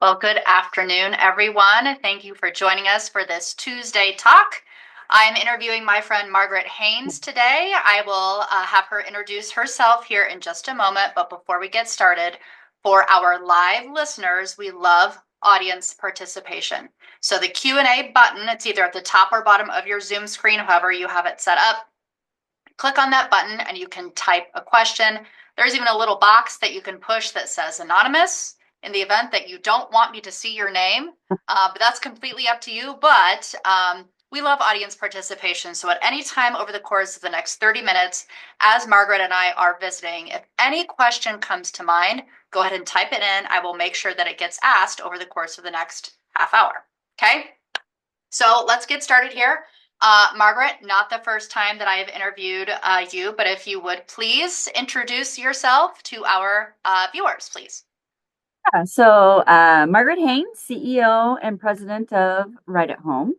Well, good afternoon, everyone. Thank you for joining us for this Tuesday talk. I'm interviewing my friend Margaret Haynes today. I will have her introduce herself here in just a moment, but before we get started, for our live listeners, we love audience participation. So the Q&A button, it's either at the top or bottom of your Zoom screen, however you have it set up. Click on that button and you can type a question. There's even a little box that you can push that says anonymous in the event that you don't want me to see your name, but that's completely up to you. But we love audience participation. So at any time over the course of the next 30 minutes, as Margaret and I are visiting, if any question comes to mind, go ahead and type it in. I will make sure that it gets asked over the course of the next half hour. Okay? So let's get started here. Margaret, not the first time that I have interviewed you, but if you would please introduce yourself to our viewers, please. Margaret Haynes, CEO and president of Right at Home.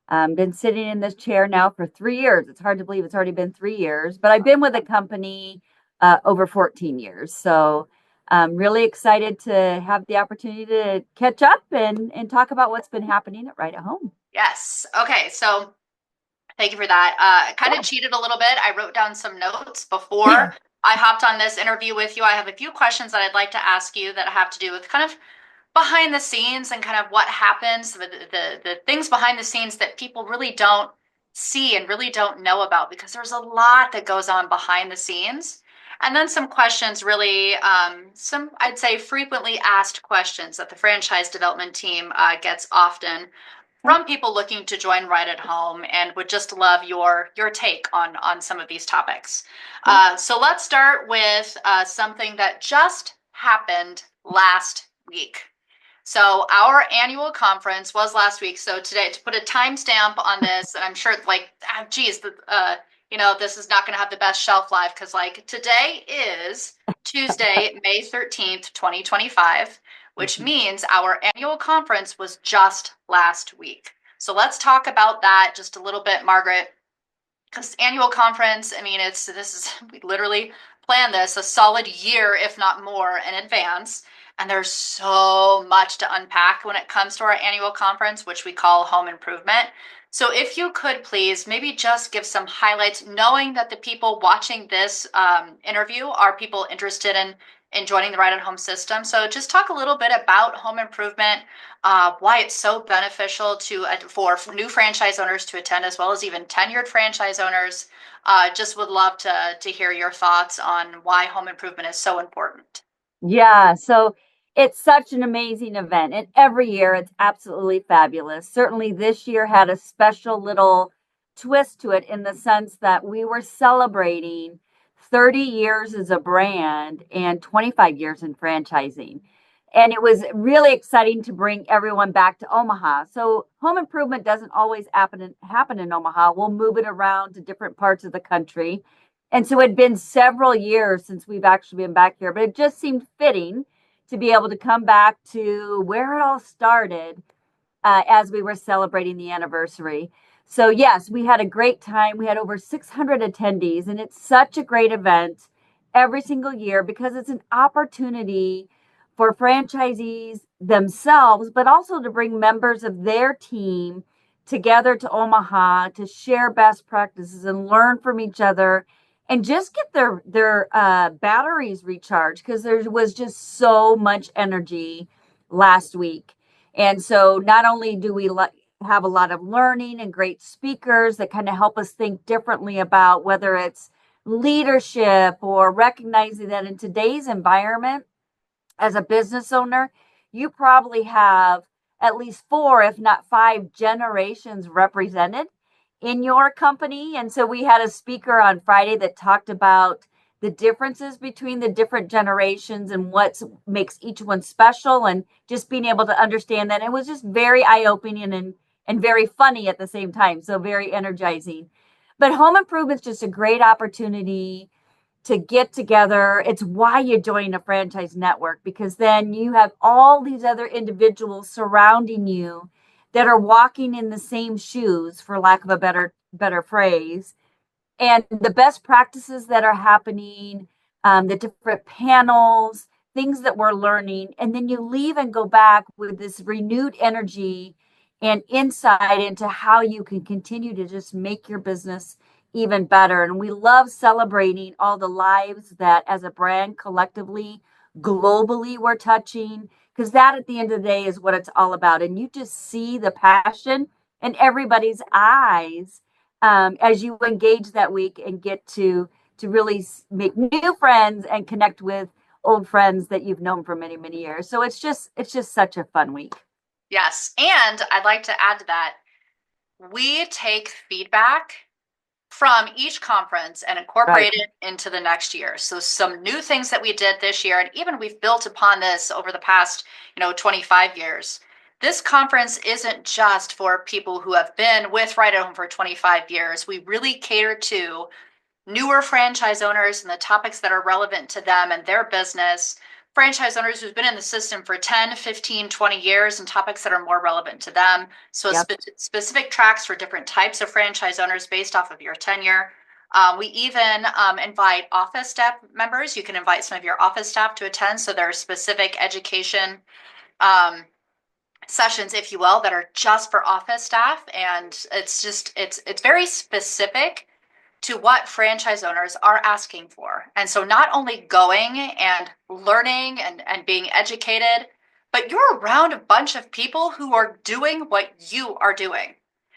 Been sitting in this chair now for 3 years. It's hard to believe it's already been 3 years, but I've been with the company over 14 years. So I'm really excited to have the opportunity to catch up and talk about what's been happening at Right at Home. Yes. Okay. So thank you for that. I kind of cheated a little bit. I wrote down some notes before I hopped on this interview with you. I have a few questions that I'd like to ask you that have to do with kind of behind the scenes and kind of what happens, the things behind the scenes that people really don't see and really don't know about, because there's a lot that goes on behind the scenes. And then some questions, really, some, I'd say, frequently asked questions that the franchise development team gets often from people looking to join Right at Home, and would just love your take on some of these topics. So let's start with something that just happened last week. So our annual conference was last week. So today, to put a timestamp on this, and I'm sure, like, geez, this is not going to have the best shelf life, because, like, today is Tuesday, May 13th, 2025, which means our annual conference was just last week. So let's talk about that just a little bit, Margaret, because annual conference, I mean, we literally planned this a solid year, if not more, in advance. And there's so much to unpack when it comes to our annual conference, which we call Home Improvement. So if you could please maybe just give some highlights, knowing that the people watching this interview are people interested in joining the Right at Home system. So just talk a little bit about Home Improvement, why it's so beneficial for new franchise owners to attend, as well as even tenured franchise owners. Just would love to hear your thoughts on why Home Improvement is so important. Yeah, so it's such an amazing event, and every year it's absolutely fabulous. Certainly this year had a special little twist to it in the sense that we were celebrating 30 years as a brand and 25 years in franchising. And it was really exciting to bring everyone back to Omaha. So home improvement doesn't always happen in Omaha. We'll move it around to different parts of the country. And so it had been several years since we've actually been back here, but it just seemed fitting to be able to come back to where it all started as we were celebrating the anniversary. So yes, we had a great time. We had over 600 attendees, and it's such a great event every single year because it's an opportunity for franchisees themselves, but also to bring members of their team together to Omaha to share best practices and learn from each other and just get their batteries recharged, because there was just so much energy last week. And so not only do we have a lot of learning and great speakers that kind of help us think differently about whether it's leadership or recognizing that in today's environment, as a business owner, you probably have at least 4, if not 5 generations represented in your company. And so we had a speaker on Friday that talked about the differences between the different generations and what makes each one special, and just being able to understand that. It was just very eye-opening and very funny at the same time. So very energizing. But home improvement is just a great opportunity to get together. It's why you join a franchise network, because then you have all these other individuals surrounding you that are walking in the same shoes, for lack of a better phrase, and the best practices that are happening, the different panels, things that we're learning, and then you leave and go back with this renewed energy and insight into how you can continue to just make your business even better. And we love celebrating all the lives that as a brand collectively, globally, we're touching, because that at the end of the day is what it's all about. And you just see the passion in everybody's eyes as you engage that week and get to really make new friends and connect with old friends that you've known for many, many years. So it's just such a fun week. Yes. And I'd like to add to that, we take feedback from each conference and Right. incorporate it into the next year. So some new things that we did this year, and even we've built upon this over the past, 25 years. This conference isn't just for people who have been with Right at Home for 25 years. We really cater to newer franchise owners and the topics that are relevant to them and their business, franchise owners who've been in the system for 10, 15, 20 years and topics that are more relevant to them. So Yep. specific tracks for different types of franchise owners based off of your tenure. We even invite office staff members. You can invite some of your office staff to attend. So there are specific education um, sessions, if you will, that are just for office staff. And it's very specific to what franchise owners are asking for. And so not only going and learning and being educated, but you're around a bunch of people who are doing what you are doing.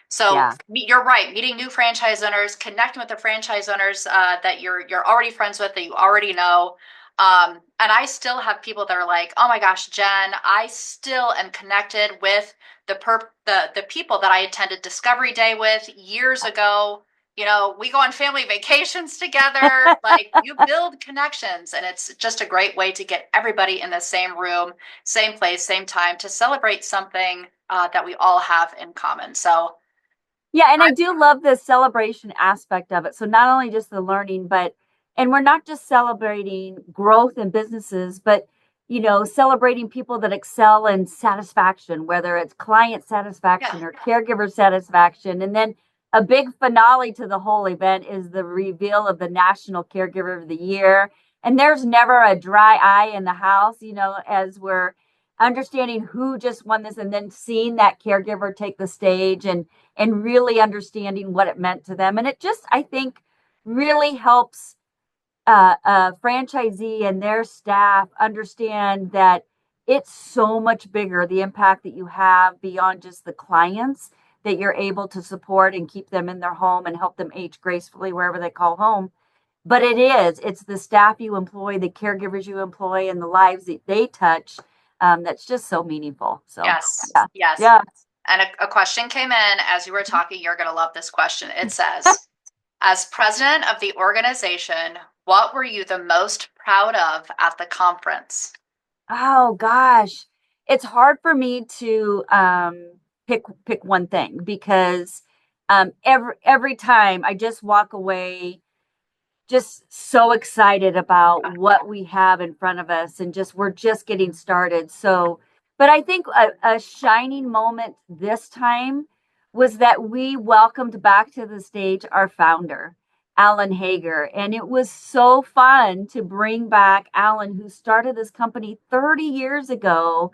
So Yeah. you're right, meeting new franchise owners, connecting with the franchise owners that you're already friends with, that you already know. And I still have people that are like, oh my gosh, Jen, I still am connected with the people that I attended Discovery Day with years ago. We go on family vacations together. Like, you build connections, and it's just a great way to get everybody in the same room, same place, same time to celebrate something that we all have in common. So, Yeah, and I do love the celebration aspect of it. So not only just the learning, but and we're not just celebrating growth in businesses, but celebrating people that excel in satisfaction, whether it's client yeah, satisfaction or caregiver satisfaction. And then a big finale to the whole event is the reveal of the National Caregiver of the Year. And there's never a dry eye in the house, as we're understanding who just won this and then seeing that caregiver take the stage and really understanding what it meant to them. And it just, I think, really helps a franchisee and their staff understand that it's so much bigger, the impact that you have beyond just the clients that you're able to support and keep them in their home and help them age gracefully wherever they call home. But it's the staff you employ, the caregivers you employ, and the lives that they touch. That's just so meaningful. So, yes, yeah. yes. Yeah. And a question came in as you were talking. You're going to love this question. It says, as president of the organization, what were you the most proud of at the conference? Oh gosh, it's hard for me to pick one thing because every time I just walk away just so excited about what we have in front of us and just we're just getting started. So, but I think a shining moment this time was that we welcomed back to the stage our founder, Alan Hagar. And it was so fun to bring back Alan, who started this company 30 years ago,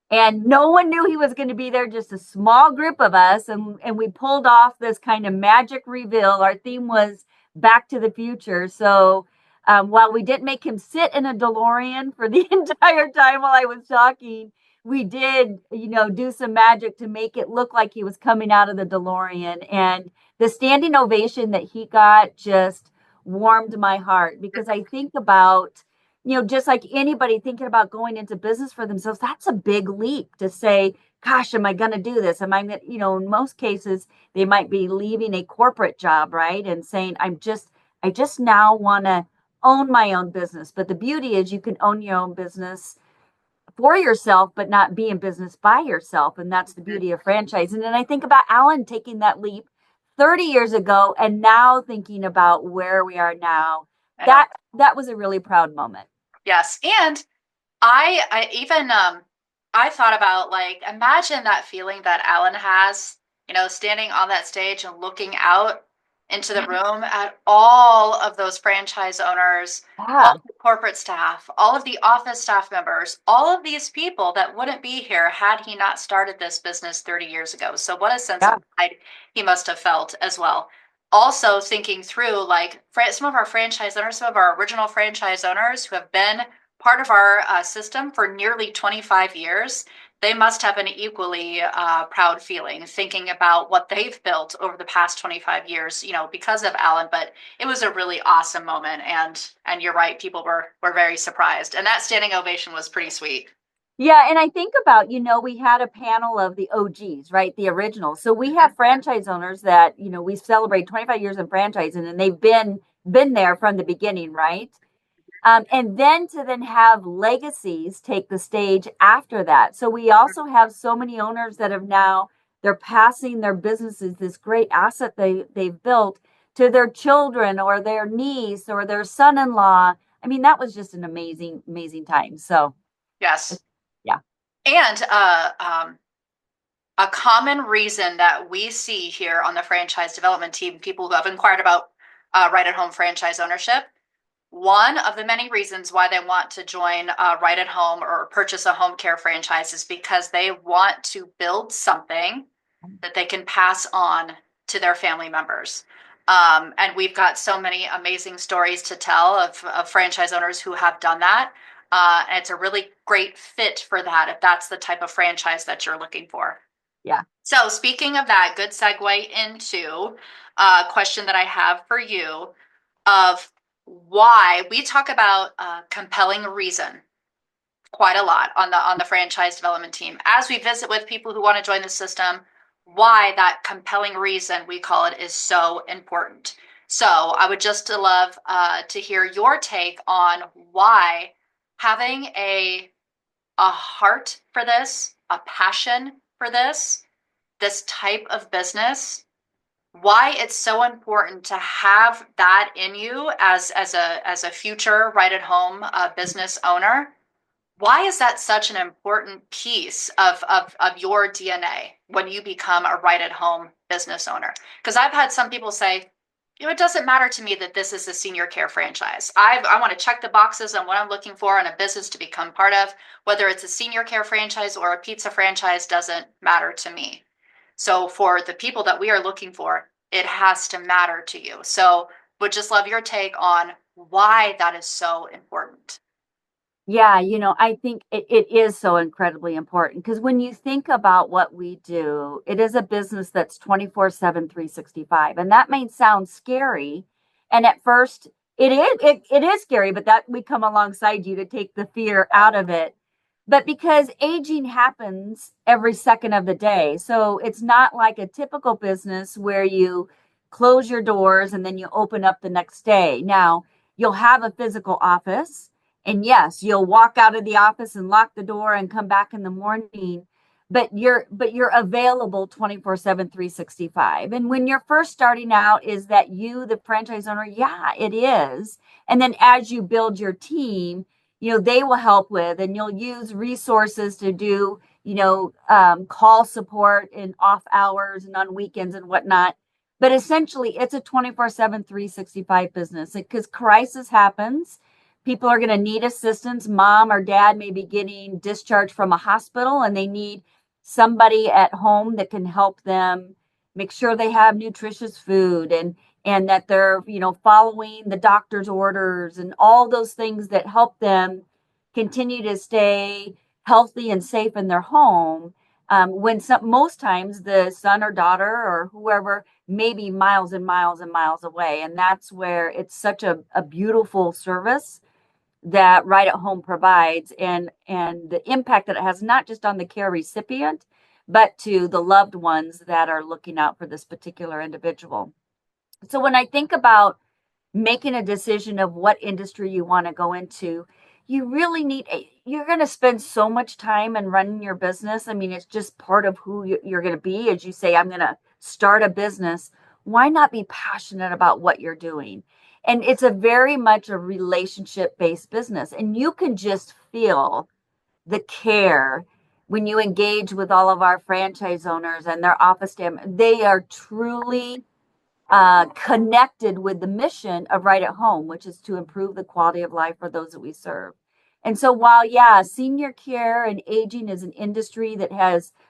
and no one knew he was going to be there, just a small group of us, and we pulled off this kind of magic reveal. Our theme was back to the future. So while we didn't make him sit in a DeLorean for the entire time while I was talking, we did do some magic to make it look like he was coming out of the DeLorean. And the standing ovation that he got just warmed my heart, because I think about just like anybody thinking about going into business for themselves, that's a big leap to say, gosh, am I going to do this? Am I going to, in most cases, they might be leaving a corporate job, right? And saying, I just now want to own my own business. But the beauty is you can own your own business for yourself, but not be in business by yourself. And that's the beauty of franchising. And I think about Alan taking that leap 30 years ago and now thinking about where we are now. I know. That was a really proud moment. Yes. And I even I thought about, like, imagine that feeling that Alan has, standing on that stage and looking out into the room at all of those franchise owners, all Yeah. the corporate staff, all of the office staff members, all of these people that wouldn't be here had he not started this business 30 years ago. So, what a sense Yeah. of pride he must have felt as well. Also, thinking through like some of our franchise owners, some of our original franchise owners who have been part of our system for nearly 25 years, they must have an equally proud feeling thinking about what they've built over the past 25 years, because of Alan. But it was a really awesome moment, and you're right, people were very surprised, and that standing ovation was pretty sweet. Yeah, and I think about, we had a panel of the OGs, right? The originals. So we have franchise owners that, we celebrate 25 years in franchising and they've been there from the beginning, right? And then have legacies take the stage after that. So we also have so many owners that have now they're passing their businesses, this great asset they've built to their children or their niece or their son-in-law. I mean, that was just an amazing, amazing time. So Yes. yeah. And a common reason that we see here on the franchise development team, people who have inquired about right at home franchise ownership, one of the many reasons why they want to join right at home or purchase a home care franchise is because they want to build something that they can pass on to their family members. And we've got so many amazing stories to tell of franchise owners who have done that. And it's a really great fit for that if that's the type of franchise that you're looking for. Yeah. So, speaking of that, good segue into a question that I have for you of why we talk about compelling reason quite a lot on the franchise development team as we visit with people who want to join the system, why that compelling reason, we call it, is so important. So I would just love to hear your take on why having a heart for this, a passion for this type of business, why it's so important to have that in you as a future right at home business owner. Why is that such an important piece of your DNA when you become a right at home business owner? Because I've had some people say, it doesn't matter to me that this is a senior care franchise. I want to check the boxes on what I'm looking for in a business to become part of. Whether it's a senior care franchise or a pizza franchise doesn't matter to me. So for the people that we are looking for, it has to matter to you. So would just love your take on why that is so important. Yeah, I think it is so incredibly important because when you think about what we do, it is a business that's 24/7, 365. And that may sound scary. And at first, it is scary, but that we come alongside you to take the fear out of it. But because aging happens every second of the day. So it's not like a typical business where you close your doors and then you open up the next day. Now, you'll have a physical office. And yes, you'll walk out of the office and lock the door and come back in the morning, but you're available 24/7, 365. And when you're first starting out, is that you, the franchise owner? Yeah, it is. And then as you build your team, they will help with, and you'll use resources to do, call support in off hours and on weekends and whatnot. But essentially, it's a 24/7, 365 business because crisis happens. People are going to need assistance. Mom or dad may be getting discharged from a hospital and they need somebody at home that can help them make sure they have nutritious food and that they're, following the doctor's orders and all those things that help them continue to stay healthy and safe in their home. Most times the son or daughter or whoever may be miles and miles and miles away. And that's where it's such a beautiful service that right at home provides, and the impact that it has not just on the care recipient but to the loved ones that are looking out for this particular individual. So when I think about making a decision of what industry you want to go into, you really you're going to spend so much time in running your business. I mean, it's just part of who you're going to be. As you say, I'm going to start a business. Why not be passionate about what you're doing? And it's a very much a relationship based business, and you can just feel the care when you engage with all of our franchise owners and their office staff. They are truly connected with the mission of Right at Home, which is to improve the quality of life for those that we serve. And so while, yeah, senior care and aging is an industry that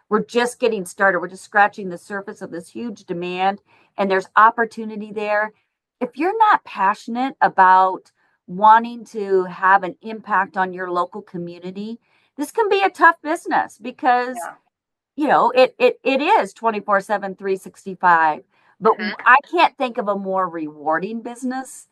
we're just getting started. We're just scratching the surface of this huge demand, and there's opportunity there. If you're not passionate about wanting to have an impact on your local community, this can be a tough business because, Yeah. it is 24/7, 365. But Hmm. I can't think of a more rewarding business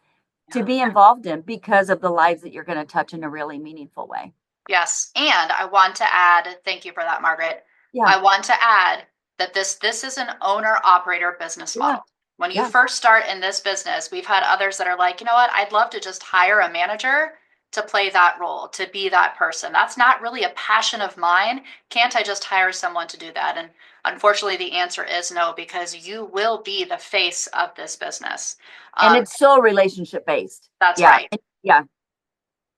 to Yeah. be involved in because of the lives that you're going to touch in a really meaningful way. Yes. And I want to add, thank you for that, Margaret. Yeah, I want to add that this is an owner operator business yeah, model. When you yeah. first start in this business, we've had others that are like, you know what, I'd love to just hire a manager to play that role, to be that person. That's not really a passion of mine. Can't I just hire someone to do that? And unfortunately, the answer is no, because you will be the face of this business. And Um, it's so relationship based. that's Yeah, right. yeah,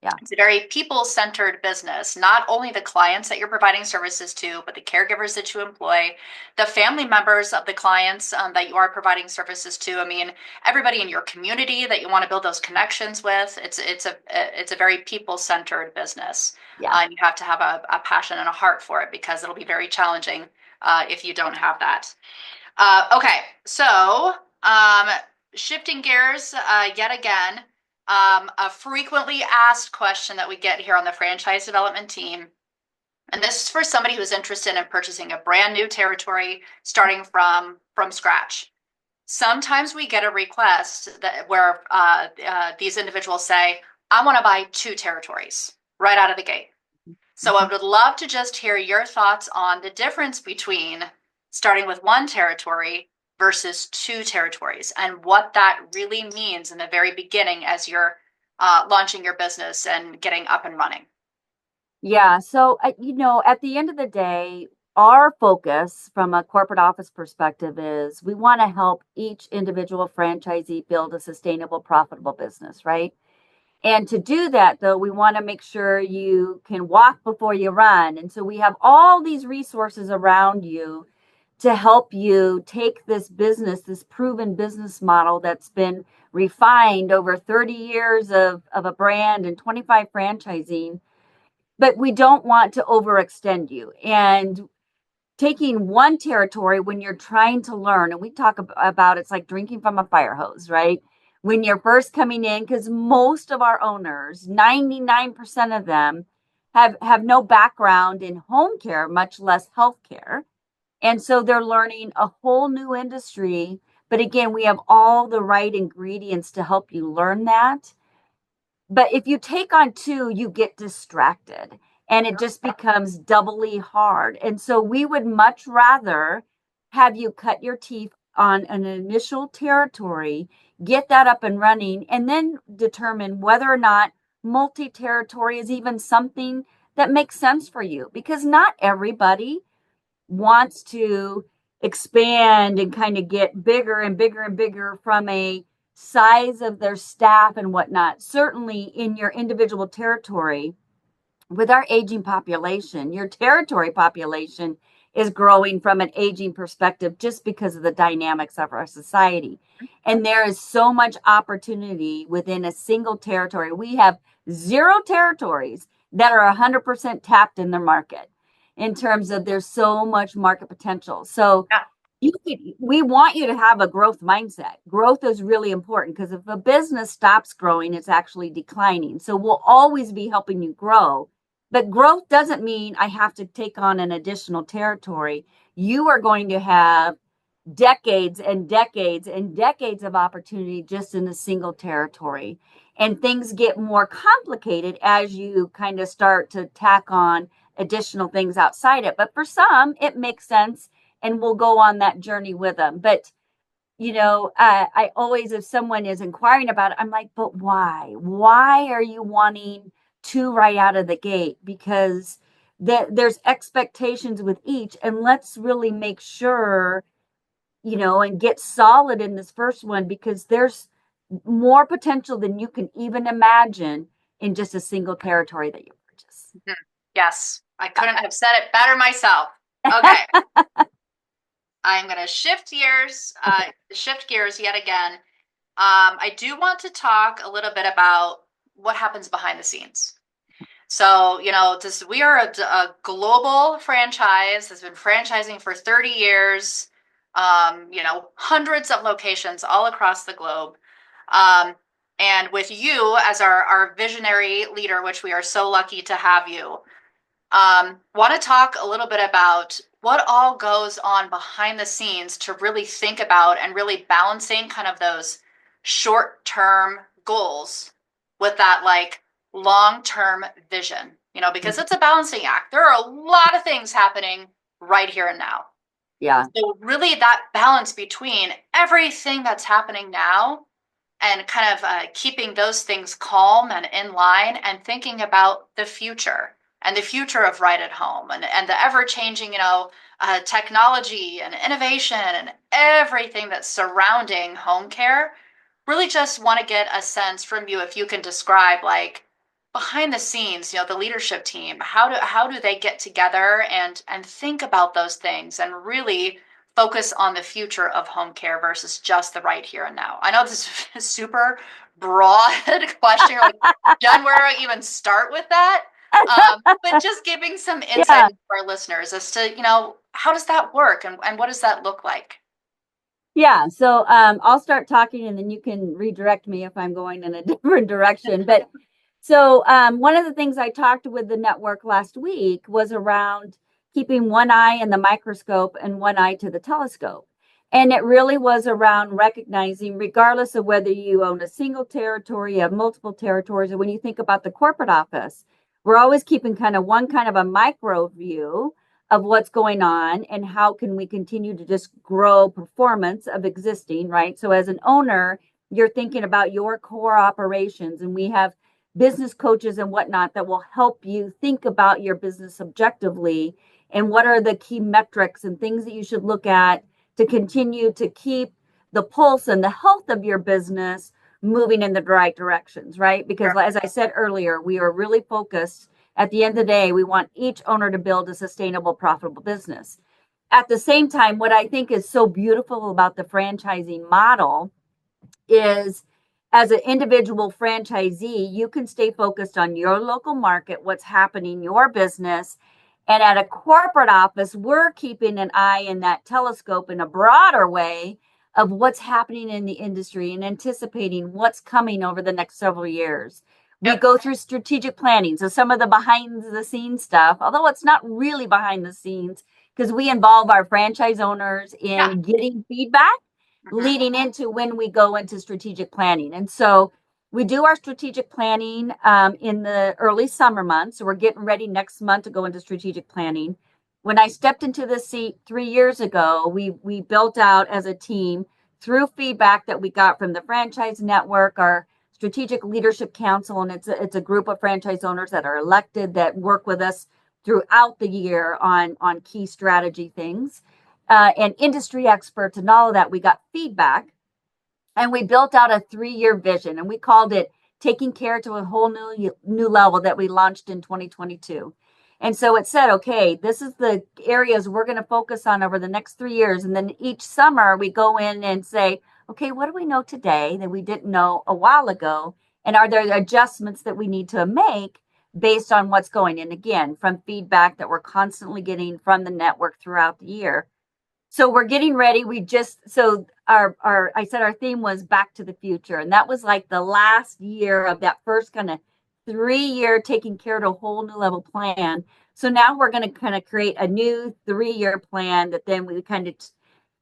yeah, It's a very people-centered business. Not only the clients that you're providing services to, but the caregivers that you employ, the family members of the clients that you are providing services to. I mean, everybody in your community that you want to build those connections with. It's a very people-centered business, yeah. and you have to have a passion and a heart for it because it'll be very challenging if you don't have that. Okay, so shifting gears yet again, a frequently asked question that we get here on the franchise development team, and this is for somebody who's interested in purchasing a brand new territory, starting from scratch. Sometimes we get a request that where these individuals say, "I want to buy two territories right out of the gate." So I Mhm. would love to just hear your thoughts on the difference between starting with one territory versus two territories and what that really means in the very beginning as you're launching your business and getting up and running. Yeah. So, at the end of the day, our focus from a corporate office perspective is we want to help each individual franchisee build a sustainable, profitable business, right? And to do that, though, we want to make sure you can walk before you run. And so we have all these resources around you to help you take this business, this proven business model that's been refined over 30 years of a brand and 25 franchising. But we don't want to overextend you. And taking one territory when you're trying to learn, and we talk about it's like drinking from a fire hose, right? When you're first coming in, because most of our owners, 99% of them, have no background in home care, much less healthcare. And so they're learning a whole new industry. But again, we have all the right ingredients to help you learn that. But if you take on two, you get distracted and it just becomes doubly hard. And so we would much rather have you cut your teeth on an initial territory, get that up and running, and then determine whether or not multi territory is even something that makes sense for you. Because not everybody wants to expand and kind of get bigger and bigger and bigger from a size of their staff and whatnot. Certainly in your individual territory, with our aging population, your territory population is growing from an aging perspective just because of the dynamics of our society. And there is so much opportunity within a single territory. We have 0 territories that are 100% tapped in their market in terms of there's so much market potential. So Yeah. we want you to have a growth mindset. Growth is really important because if a business stops growing, it's actually declining. So we'll always be helping you grow. But growth doesn't mean I have to take on an additional territory. You are going to have decades and decades and decades of opportunity just in a single territory. And things get more complicated as you kind of start to tack on additional things outside it. But for some, it makes sense and we'll go on that journey with them. But I always, if someone is inquiring about it, I'm like, but why? Why are you wanting two right out of the gate? Because there's expectations with each, and let's really make sure, and get solid in this first one because there's more potential than you can even imagine in just a single territory that you purchase. Mhm. Yes, I couldn't have said it better myself. Okay. I'm going to shift gears yet again. I do want to talk a little bit about what happens behind the scenes. So, we are a global franchise that's been franchising for 30 years, hundreds of locations all across the globe. Um, and with you as our visionary leader, which we are so lucky to have you, want to talk a little bit about what all goes on behind the scenes to really think about and really balancing kind of those short-term goals with that like long-term vision, because it's a balancing act. There are a lot of things happening right here and now. Yeah. So really that balance between everything that's happening now and kind of keeping those things calm and in line and thinking about the future and the future of right at home and the ever changing, technology and innovation and everything that's surrounding home care. Really just want to get a sense from you if you can describe like behind the scenes, the leadership team, how do they get together and think about those things and really focus on the future of home care versus just the right here and now. I know this is a super broad question. Like, Jen, where do I even start with that? But just giving some insight Yeah. to our listeners as to, how does that work and what does that look like? Yeah. So I'll start talking and then you can redirect me if I'm going in a different direction. But so one of the things I talked with the network last week was around keeping one eye in the microscope and one eye to the telescope. And it really was around recognizing, regardless of whether you own a single territory, you have multiple territories, or when you think about the corporate office, we're always keeping kind of a micro view of what's going on and how can we continue to just grow performance of existing, right? So as an owner, you're thinking about your core operations, and we have business coaches and whatnot that will help you think about your business objectively and what are the key metrics and things that you should look at to continue to keep the pulse and the health of your business moving in the right directions, right? Because Sure. as I said earlier, we are really focused. At the end of the day, we want each owner to build a sustainable, profitable business. At the same time, what I think is so beautiful about the franchising model is as an individual franchisee, you can stay focused on your local market, what's happening, your business. And at a corporate office, we're keeping an eye in that telescope in a broader way of what's happening in the industry and anticipating what's coming over the next several years. We Yep. go through strategic planning. So some of the behind the scenes stuff, although it's not really behind the scenes, because we involve our franchise owners Yeah. in getting feedback Mhm. leading into when we go into strategic planning. And so we do our strategic planning in the early summer months. So we're getting ready next month to go into strategic planning. When I stepped into this seat 3 years ago, we built out as a team through feedback that we got from the franchise network, our strategic leadership council, and it's a group of franchise owners that are elected that work with us throughout the year on key strategy things and industry experts and all of that. We got feedback and we built out a 3-year vision, and we called it Taking Care to a Whole New Level, that we launched in 2022. And so it said, okay, this is the areas we're going to focus on over the next 3 years. And then each summer we go in and say, okay, what do we know today that we didn't know a while ago? And are there adjustments that we need to make based on what's going in? Again, from feedback that we're constantly getting from the network throughout the year. So we're getting ready. Our I said our theme was Back to the Future. And that was like the last year of that first kind of 3-year Taking Care to a Whole New Level plan. So now we're going to kind of create a new 3-year plan that then we kind of,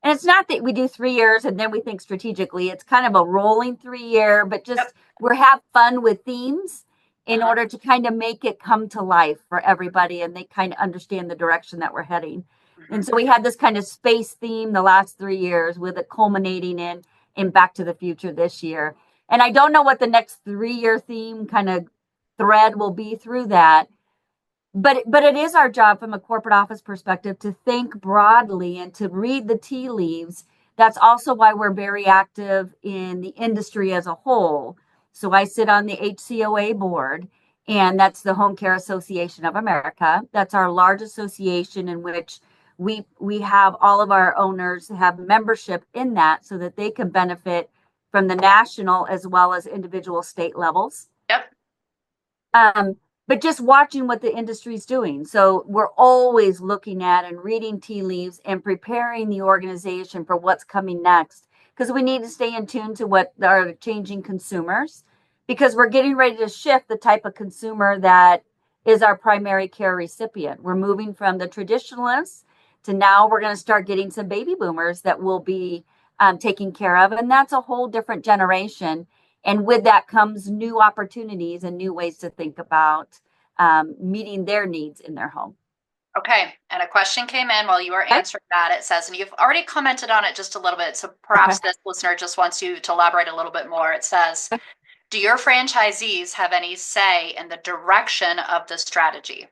and it's not that we do 3 years and then we think strategically. It's kind of a rolling 3-year, but just Yep. we have fun with themes in Uh-huh. order to kind of make it come to life for everybody and they kind of understand the direction that we're heading. And Mhm. so we had this kind of space theme the last 3 years, with it culminating in Back to the Future this year. And I don't know what the next 3-year theme kind of thread will be through that. But it is our job from a corporate office perspective to think broadly and to read the tea leaves. That's also why we're very active in the industry as a whole. So I sit on the HCOA board, and that's the Home Care Association of America. That's our large association in which we have all of our owners have membership in that so that they can benefit from the national as well as individual state levels. Yep. But just watching what the industry's doing. So we're always looking at and reading tea leaves and preparing the organization for what's coming next, because we need to stay in tune to what are changing consumers, because we're getting ready to shift the type of consumer that is our primary care recipient. We're moving from the traditionalists to now we're going to start getting some baby boomers that will be taken care of. And that's a whole different generation. And with that comes new opportunities and new ways to think about meeting their needs in their home. Okay. And a question came in while you were Okay. answering that. It says, and you've already commented on it just a little bit. So perhaps this listener just wants you to elaborate a little bit more. It says, do your franchisees have any say in the direction of the strategy?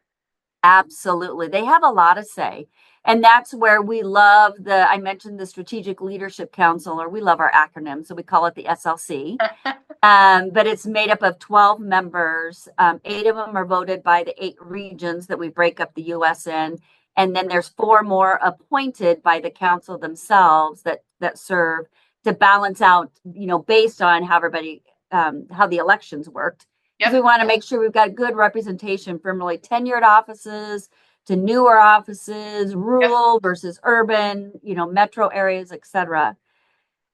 Absolutely. They have a lot to say. And that's where we love I mentioned the Strategic Leadership Council, or we love our acronym. So we call it the SLC. But it's made up of 12 members. 8 of them are voted by the 8 regions that we break up the U.S. in. And then there's 4 more appointed by the council themselves that serve to balance out, based on how how the elections worked. Because we want to make sure we've got good representation from really tenured offices to newer offices, rural versus urban, metro areas, et cetera.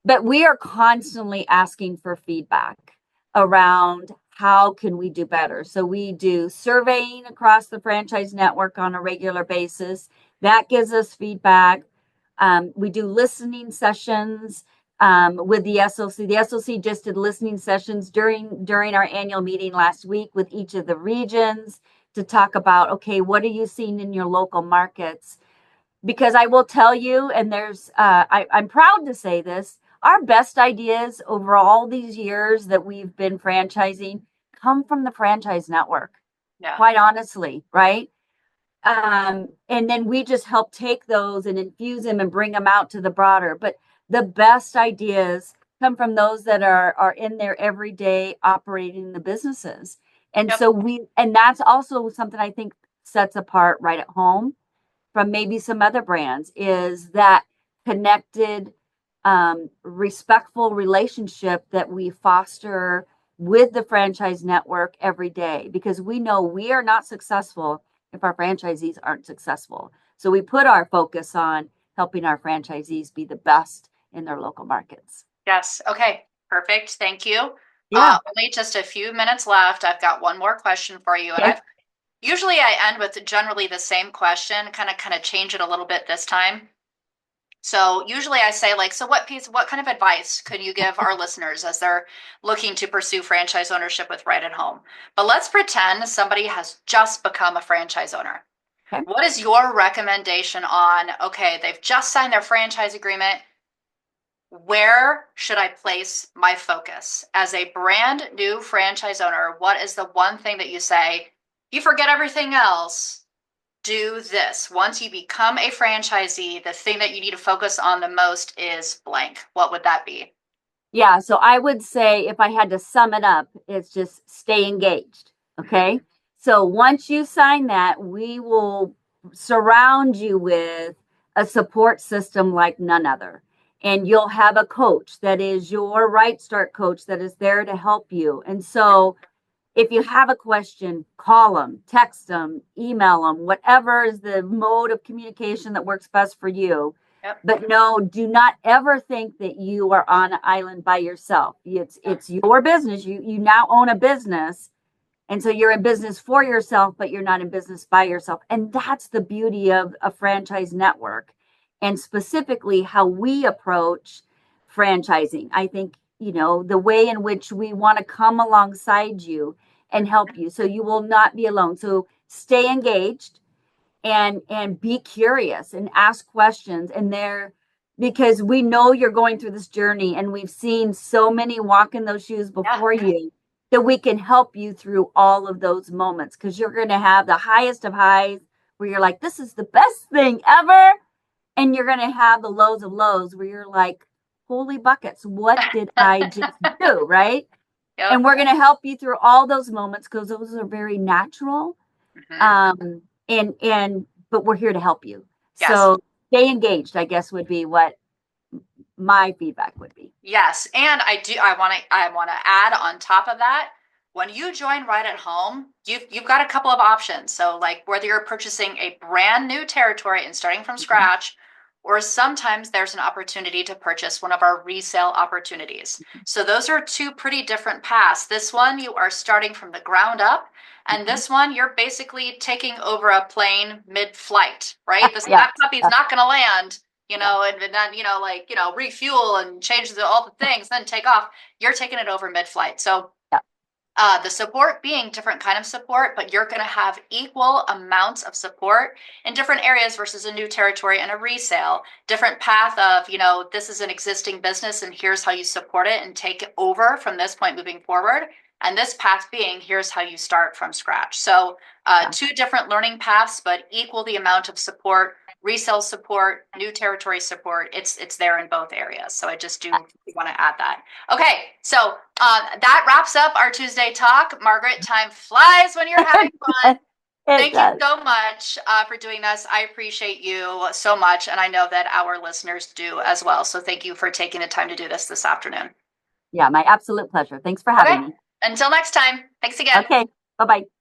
But we are constantly asking for feedback around how can we do better. So we do surveying across the franchise network on a regular basis. That gives us feedback. We do listening sessions with the SLC. The SLC just did listening sessions during our annual meeting last week with each of the regions to talk about, okay, what are you seeing in your local markets? Because I will tell you, and I'm proud to say this, our best ideas over all these years that we've been franchising come from the franchise network, quite honestly, right? And then we just help take those and infuse them and bring them out to the broader. But the best ideas come from those that are in there every day operating the businesses. And so and that's also something I think sets apart Right at Home from maybe some other brands, is that connected, respectful relationship that we foster with the franchise network every day, because we know we are not successful if our franchisees aren't successful. So we put our focus on helping our franchisees be the best in their local markets. Yes. Okay. Perfect. Thank you. Yeah. Only just a few minutes left. I've got one more question for you. And usually I end with generally the same question, kind of change it a little bit this time. So usually I say, like, so what kind of advice could you give our listeners as they're looking to pursue franchise ownership with Right at Home? But let's pretend somebody has just become a franchise owner. Okay. What is your recommendation on, okay, they've just signed their franchise agreement. Where should I place my focus? As a brand new franchise owner, what is the one thing that you say, you forget everything else, do this? Once you become a franchisee, the thing that you need to focus on the most is blank. What would that be? Yeah, so I would say if I had to sum it up, it's just stay engaged. Okay. So once you sign that, we will surround you with a support system like none other. And you'll have a coach that is your Right Start coach that is there to help you. And so if you have a question, call them, text them, email them, whatever is the mode of communication that works best for you. But no, do not ever think that you are on an island by yourself. It's your business. You now own a business. And so you're in business for yourself, but you're not in business by yourself. And that's the beauty of a franchise network, and specifically how we approach franchising. I think, the way in which we want to come alongside you and help you so you will not be alone. So stay engaged and be curious and ask questions, and because we know you're going through this journey, and we've seen so many walk in those shoes before you, that we can help you through all of those moments, because you're going to have the highest of highs where you're like, this is the best thing ever. And you're going to have the lows of lows where you're like, holy buckets, what did I just do? Right. And we're going to help you through all those moments, because those are very natural. But we're here to help you. Yes. So stay engaged, I guess, would be what my feedback would be. Yes, and I want to add on top of that, when you join right at home, you've got a couple of options. So like whether you're purchasing a brand new territory and starting from scratch, or sometimes there's an opportunity to purchase one of our resale opportunities. So those are two pretty different paths. This one you are starting from the ground up, and Mhm. this one you're basically taking over a plane mid-flight, right? Yeah, That puppy's not going to land, yeah, and then, refuel and change all the things, then take off. You're taking it over mid-flight. So yeah, the support being different kind of support, but you're going to have equal amounts of support in different areas versus a new territory and a resale. Different path of, this is an existing business and here's how you support it and take it over from this point moving forward. And this path being, here's how you start from scratch. So yeah. two different learning paths, but equal the amount of support, resale support, new territory support. It's there in both areas. So I just do want to add that. Okay, so that wraps up our Tuesday talk. Margaret, time flies when you're having fun. It Thank you does. so much for doing this. I appreciate you so much, and I know that our listeners do as well. So thank you for taking the time to do this afternoon. Yeah, my absolute pleasure. Thanks for Okay, having me. until next time. Thanks again. Okay, bye bye.